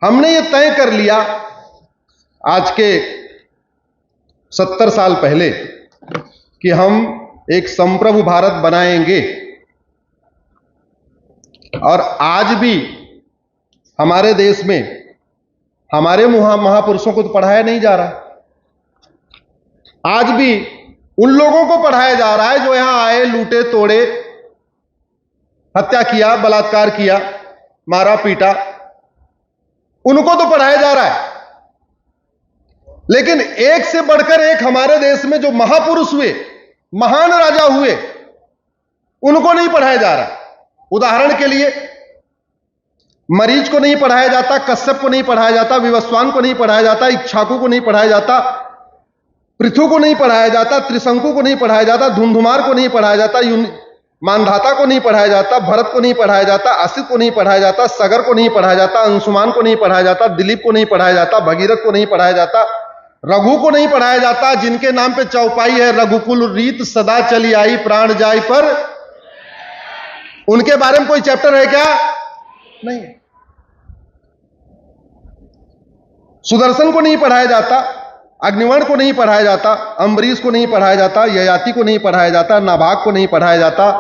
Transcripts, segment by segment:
हमने ये तय कर लिया आज के 70 साल पहले कि हम एक संप्रभु भारत बनाएंगे, और आज भी हमारे देश में हमारे महापुरुषों को तो पढ़ाया नहीं जा रहा। आज भी उन लोगों को पढ़ाया जा रहा है जो यहां आए, लूटे तोड़े, हत्या किया, बलात्कार किया, मारा पीटा, उनको तो पढ़ाया जा रहा है। लेकिन एक से बढ़कर एक हमारे देश में जो महापुरुष हुए, महान राजा हुए, उनको नहीं पढ़ाया जा रहा। उदाहरण के लिए मरीज को नहीं पढ़ाया जाता, कश्यप को नहीं पढ़ाया जाता, विवस्वान को नहीं पढ़ाया जाता, इक्ष्वाकु को नहीं पढ़ाया जाता, पृथु को नहीं पढ़ाया जाता, त्रिशंकु को नहीं पढ़ाया जाता, धुंधुमार को नहीं पढ़ाया जाता, मानधाता को नहीं पढ़ाया जाता, भरत को नहीं पढ़ाया जाता, असित को नहीं पढ़ाया जाता, सगर को नहीं पढ़ाया जाता, अंशुमान को नहीं पढ़ाया जाता, दिलीप को नहीं पढ़ाया जाता, भगीरथ को नहीं पढ़ाया जाता, रघु को नहीं पढ़ाया जाता, जिनके नाम पे चौपाई है, रघुकुल रीत सदा चली आई प्राण जाय पर। उनके बारे में कोई चैप्टर है क्या? नहीं। सुदर्शन को नहीं पढ़ाया जाता, अग्निवर्ण को नहीं पढ़ाया जाता, अम्बरीश को नहीं पढ़ाया जाता, ययाति को नहीं पढ़ाया जाता, नाभाग को नहीं पढ़ाया जाता,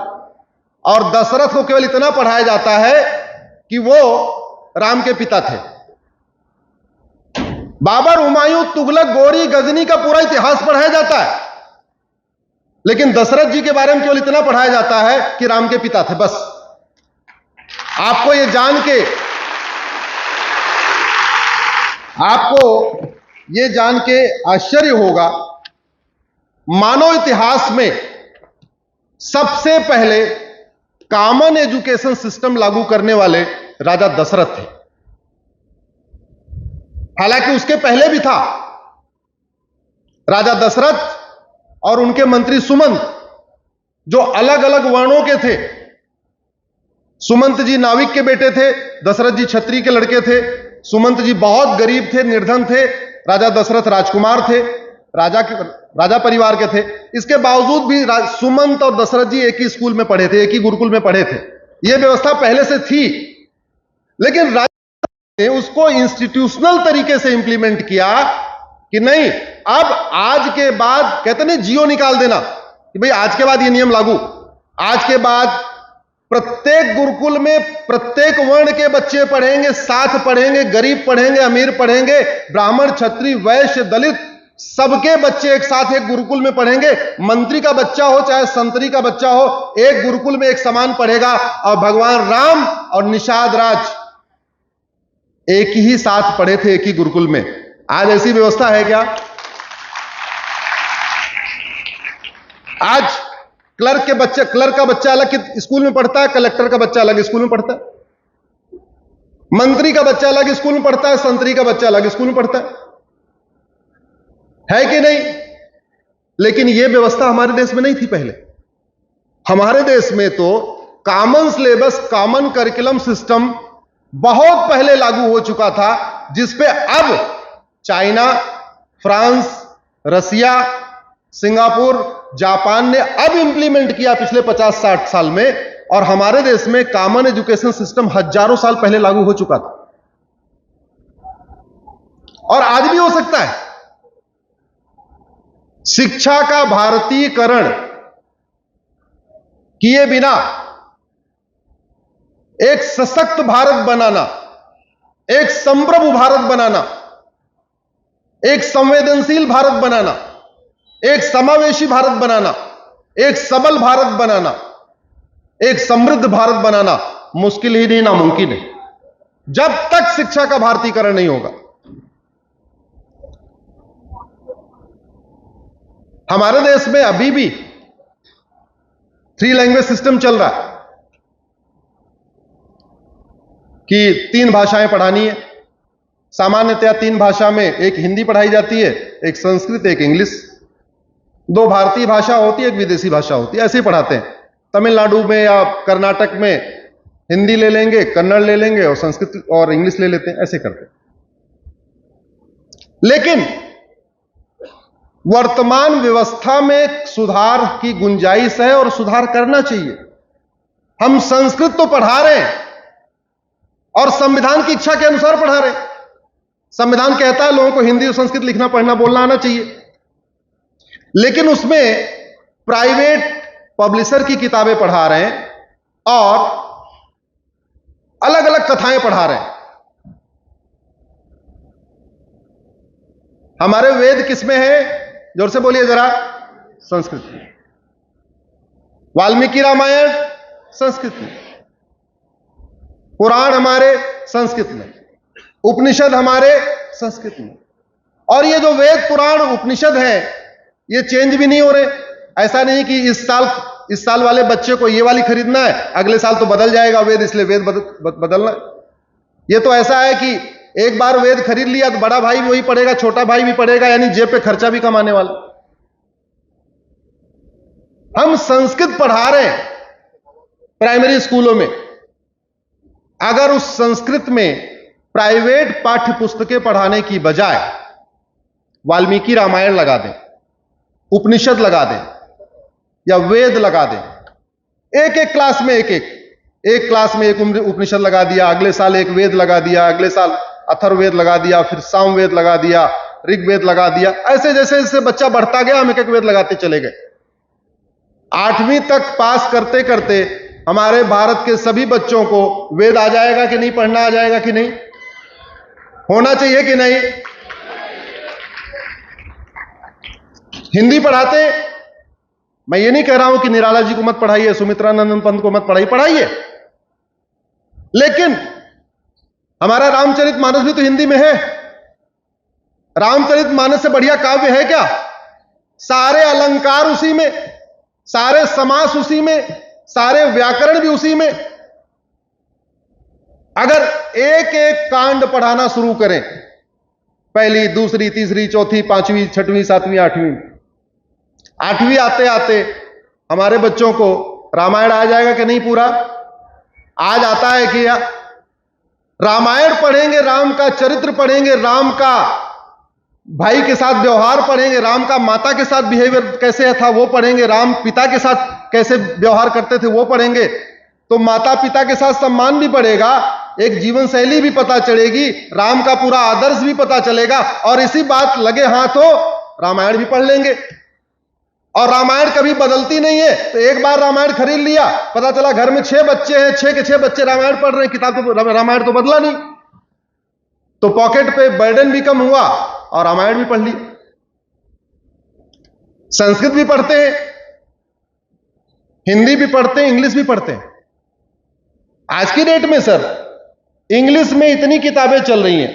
और दशरथ को केवल इतना पढ़ाया जाता है कि वो राम के पिता थे। बाबर, हुमायूं, तुगलक, गौरी, गजनी का पूरा इतिहास पढ़ाया जाता है, लेकिन दशरथ जी के बारे में केवल इतना पढ़ाया जाता है कि राम के पिता थे, बस। आपको ये जान के आश्चर्य होगा, मानव इतिहास में सबसे पहले कॉमन एजुकेशन सिस्टम लागू करने वाले राजा दशरथ थे। हालांकि उसके पहले भी था। राजा दशरथ और उनके मंत्री सुमंत, जो अलग अलग वर्णों के थे। सुमंत जी नाविक के बेटे थे, दशरथ जी क्षत्रिय के लड़के थे। सुमंत जी बहुत गरीब थे, निर्धन थे। राजा दशरथ राजकुमार थे, राजा परिवार के थे। इसके बावजूद भी सुमंत और दशरथ जी एक ही स्कूल में पढ़े थे, एक ही गुरुकुल में पढ़े थे। यह व्यवस्था पहले से थी, लेकिन राजा ने उसको इंस्टीट्यूशनल तरीके से इंप्लीमेंट किया कि नहीं, अब आज के बाद, कहते नहीं जियो निकाल देना कि भाई आज के बाद ये नियम लागू। आज के बाद प्रत्येक गुरुकुल में प्रत्येक वर्ण के बच्चे पढ़ेंगे, साथ पढ़ेंगे, गरीब पढ़ेंगे, अमीर पढ़ेंगे, ब्राह्मण, क्षत्रिय, वैश्य, दलित, सबके बच्चे एक साथ एक गुरुकुल में पढ़ेंगे। मंत्री का बच्चा हो चाहे संतरी का बच्चा हो, एक गुरुकुल में एक समान पढ़ेगा। और भगवान राम और निषाद राज एक ही साथ पढ़े थे, एक ही गुरुकुल में। आज ऐसी व्यवस्था है क्या? आज क्लर्क का बच्चा अलग स्कूल में पढ़ता है, कलेक्टर का बच्चा अलग स्कूल में पढ़ता है, मंत्री का बच्चा अलग स्कूल में पढ़ता है, संतरी का बच्चा अलग स्कूल में पढ़ता है कि नहीं? लेकिन यह व्यवस्था हमारे देश में नहीं थी पहले। हमारे देश में तो common syllabus, common curriculum system बहुत पहले लागू हो चुका था, जिसपे अब चाइना, फ्रांस, रसिया, सिंगापुर, जापान ने अब इंप्लीमेंट किया पिछले 50-60 साल में। और हमारे देश में कॉमन एजुकेशन सिस्टम हजारों साल पहले लागू हो चुका था, और आज भी हो सकता है। शिक्षा का भारतीयकरण किए बिना एक सशक्त भारत बनाना, एक संप्रभु भारत बनाना, एक संवेदनशील भारत बनाना, एक समावेशी भारत बनाना, एक सबल भारत बनाना, एक समृद्ध भारत बनाना मुश्किल ही नहीं, नामुमकिन है, जब तक शिक्षा का भारतीयकरण नहीं होगा। हमारे देश में अभी भी 3 लैंग्वेज सिस्टम चल रहा है कि 3 भाषाएं पढ़ानी है। सामान्यतया 3 भाषा में एक हिंदी पढ़ाई जाती है, एक संस्कृत, एक इंग्लिश। 2 भारतीय भाषा होती है, एक विदेशी भाषा होती है। ऐसे ही पढ़ाते हैं। तमिलनाडु में या कर्नाटक में हिंदी ले लेंगे, कन्नड़ ले लेंगे, और संस्कृत और इंग्लिश ले लेते हैं, ऐसे करते हैं। लेकिन वर्तमान व्यवस्था में सुधार की गुंजाइश है और सुधार करना चाहिए। हम संस्कृत तो पढ़ा रहे हैं और संविधान की इच्छा के अनुसार पढ़ा रहे हैं, संविधान कहता है लोगों को हिंदी और संस्कृत लिखना पढ़ना बोलना आना चाहिए, लेकिन उसमें प्राइवेट पब्लिशर की किताबें पढ़ा रहे हैं और अलग अलग कथाएं पढ़ा रहे हैं। हमारे वेद किसमें है? जोर से बोलिए जरा। संस्कृत में। वाल्मीकि रामायण संस्कृत में, पुराण हमारे संस्कृत में, उपनिषद हमारे संस्कृत में। और ये जो वेद पुराण उपनिषद है ये चेंज भी नहीं हो रहे। ऐसा नहीं कि इस साल वाले बच्चे को ये वाली खरीदना है, अगले साल तो बदल जाएगा वेद, इसलिए वेद बदलना। ये तो ऐसा है कि एक बार वेद खरीद लिया तो बड़ा भाई भी वही पढ़ेगा, छोटा भाई भी पढ़ेगा, यानी जेब पे खर्चा भी कमाने वाला। हम संस्कृत पढ़ा रहे हैं प्राइमरी स्कूलों में। अगर उस संस्कृत में प्राइवेट पाठ्य पुस्तकें पढ़ाने की बजाय वाल्मीकि रामायण लगा दें, उपनिषद लगा दें या वेद लगा दें, एक एक क्लास में एक क्लास में एक उपनिषद लगा दिया, अगले साल एक वेद लगा दिया, अगले साल अथर्ववेद लगा दिया, फिर सामवेद लगा दिया, ऋग्वेद लगा दिया, ऐसे जैसे जैसे बच्चा बढ़ता गया हम एक एक वेद लगाते चले गए। 8वीं तक पास करते करते हमारे भारत के सभी बच्चों को वेद आ जाएगा कि नहीं, पढ़ना आ जाएगा कि नहीं, होना चाहिए कि नहीं? हिंदी पढ़ाते, मैं ये नहीं कह रहा हूं कि निराला जी को मत पढ़ाइए, सुमित्रानंद पंत को मत पढ़ाइए, लेकिन हमारा रामचरितमानस भी तो हिंदी में है। रामचरितमानस से बढ़िया काव्य है क्या? सारे अलंकार उसी में, सारे समास उसी में, सारे व्याकरण भी उसी में। अगर एक एक कांड पढ़ाना शुरू करें, पहली, दूसरी, तीसरी, चौथी, पांचवी, छठवीं, सातवीं, आठवीं आते आते हमारे बच्चों को रामायण आ जाएगा कि नहीं पूरा? आज आता है कि रामायण पढ़ेंगे, राम का चरित्र पढ़ेंगे, राम का भाई के साथ व्यवहार पढ़ेंगे, राम का माता के साथ बिहेवियर कैसे था वो पढ़ेंगे, राम पिता के साथ कैसे व्यवहार करते थे वो पढ़ेंगे, तो माता पिता के साथ सम्मान भी बढ़ेगा, एक जीवन शैली भी पता चलेगी, राम का पूरा आदर्श भी पता चलेगा, और इसी बात लगे हाथों रामायण भी पढ़ लेंगे। और रामायण कभी बदलती नहीं है, तो एक बार रामायण खरीद लिया, पता चला घर में 6 बच्चे हैं, 6 के 6 बच्चे रामायण पढ़ रहे हैं, किताब तो रामायण तो बदला नहीं, तो पॉकेट पे बर्डन भी कम हुआ और रामायण भी पढ़ ली। संस्कृत भी पढ़ते हैं, हिंदी भी पढ़ते हैं, इंग्लिश भी पढ़ते हैं। आज की डेट में सर इंग्लिश में इतनी किताबें चल रही हैं,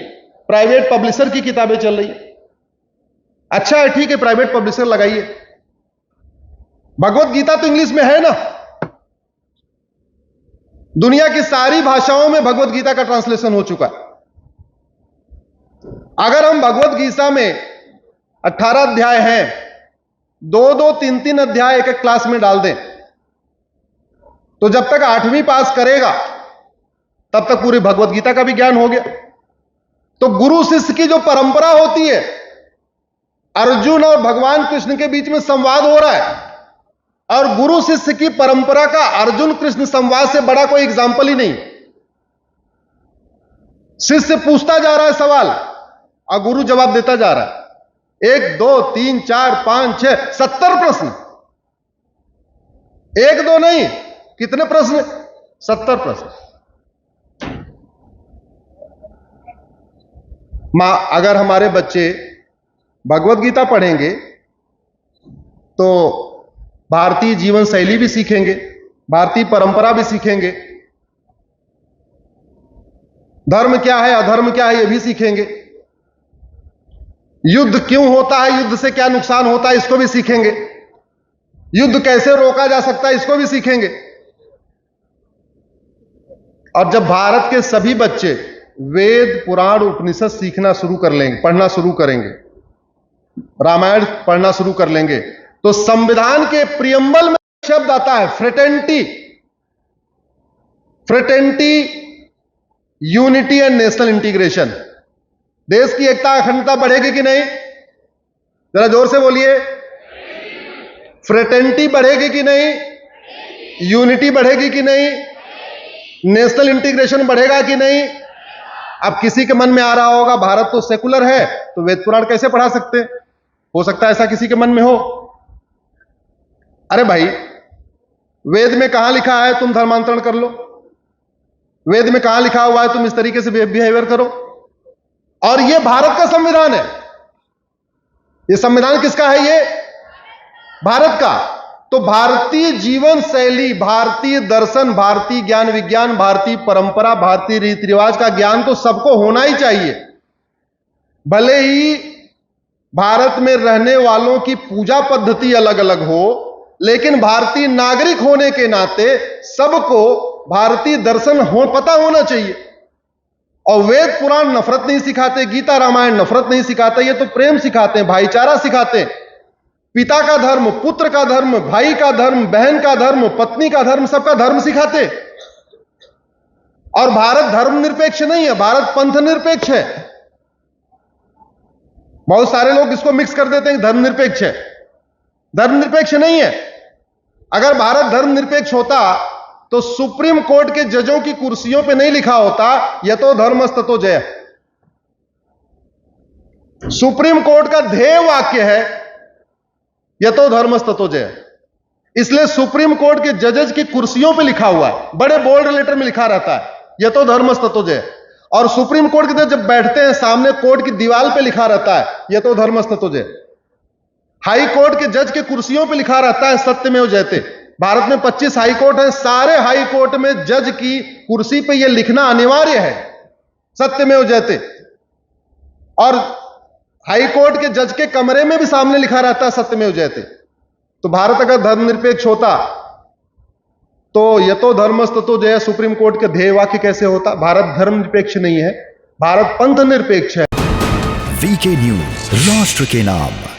प्राइवेट पब्लिशर की किताबें चल रही हैं। अच्छा है, ठीक है, प्राइवेट पब्लिशर लगाइए। भगवत गीता तो इंग्लिश में है ना, दुनिया की सारी भाषाओं में भगवत गीता का ट्रांसलेशन हो चुका है। अगर हम भगवत गीता में 18 अध्याय हैं, 2-2, 3-3 अध्याय एक एक क्लास में डाल दें, तो जब तक 8वीं पास करेगा तब तक पूरी भगवत गीता का भी ज्ञान हो गया। तो गुरु शिष्य की जो परंपरा होती है, अर्जुन और भगवान कृष्ण के बीच में संवाद हो रहा है, और गुरु शिष्य की परंपरा का अर्जुन कृष्ण संवाद से बड़ा कोई एग्जाम्पल ही नहीं। शिष्य पूछता जा रहा है सवाल और गुरु जवाब देता जा रहा है। 1, 2, 3, 4, 5, 6, 70 प्रश्न, 1-2 नहीं, कितने प्रश्न? 70 प्रश्न। अगर हमारे बच्चे भगवत गीता पढ़ेंगे तो भारतीय जीवन शैली भी सीखेंगे, भारतीय परंपरा भी सीखेंगे, धर्म क्या है अधर्म क्या है ये भी सीखेंगे, युद्ध क्यों होता है, युद्ध से क्या नुकसान होता है इसको भी सीखेंगे, युद्ध कैसे रोका जा सकता है इसको भी सीखेंगे। और जब भारत के सभी बच्चे वेद पुराण उपनिषद सीखना शुरू कर लेंगे, पढ़ना शुरू करेंगे, रामायण पढ़ना शुरू कर लेंगे, तो संविधान के प्रियम्बल में शब्द आता है fraternity, unity and national integration. देश की एकता अखंडता बढ़ेगी कि नहीं? जरा जोर से बोलिए। फ्रेटर्निटी बढ़ेगी कि नहीं? यूनिटी बढ़ेगी कि नहीं? नेशनल इंटीग्रेशन बढ़ेगा कि नहीं? अब किसी के मन में आ रहा होगा भारत तो सेकुलर है, तो वेद पुराण कैसे पढ़ा सकते? हो सकता है ऐसा किसी के मन में हो। अरे भाई, वेद में कहां लिखा है तुम धर्मांतरण कर लो? वेद में कहां लिखा हुआ है तुम इस तरीके से बिहेवियर करो? और यह भारत का संविधान है। यह संविधान किसका है? ये भारत का। तो भारतीय जीवन शैली, भारतीय दर्शन, भारतीय ज्ञान विज्ञान, भारतीय परंपरा, भारतीय रीति रिवाज का ज्ञान तो सबको होना ही चाहिए। भले ही भारत में रहने वालों की पूजा पद्धति अलग अलग हो, लेकिन भारतीय नागरिक होने के नाते सबको भारतीय दर्शन पता होना चाहिए। और वेद पुराण नफरत नहीं सिखाते, गीता रामायण नफरत नहीं सिखाते, ये तो प्रेम सिखाते हैं, भाईचारा सिखाते हैं। पिता का धर्म, पुत्र का धर्म, भाई का धर्म, बहन का धर्म, पत्नी का धर्म, सबका धर्म सिखाते। और भारत धर्म निरपेक्ष नहीं है, भारत पंथ निरपेक्ष है। बहुत सारे लोग इसको मिक्स कर देते हैं कि धर्म निरपेक्ष है। धर्म निरपेक्ष नहीं है। अगर भारत धर्म निरपेक्ष होता तो सुप्रीम कोर्ट के जजों की कुर्सियों पे नहीं लिखा होता यतो धर्मस्ततो जय। सुप्रीम कोर्ट का ध्येय वाक्य है यतो धर्मस्ततो जय। इसलिए सुप्रीम कोर्ट के जजेस की कुर्सियों पे लिखा हुआ है, बड़े बोल्ड लेटर में लिखा रहता है यतो धर्मस्ततो जय। और सुप्रीम कोर्ट के जज जब बैठते हैं सामने, कोर्ट की दीवार पे लिखा रहता है यतो धर्मस्ततो जय। हाई कोर्ट के जज के कुर्सियों पे लिखा रहता है सत्यमेव जयते। भारत में 25 हाई कोर्ट हैं, सारे हाई कोर्ट में जज की कुर्सी पे यह लिखना अनिवार्य है सत्यमेव जयते। और हाई कोर्ट के जज के कमरे में भी सामने लिखा रहता है सत्यमेव जयते। तो भारत अगर धर्मनिरपेक्ष होता तो यतो धर्मस्ततो जय सुप्रीम कोर्ट के ध्येय वाक्य कैसे होता? भारत धर्मनिरपेक्ष नहीं है, भारत पंथ निरपेक्ष है। वीके न्यूज, राष्ट्र के नाम।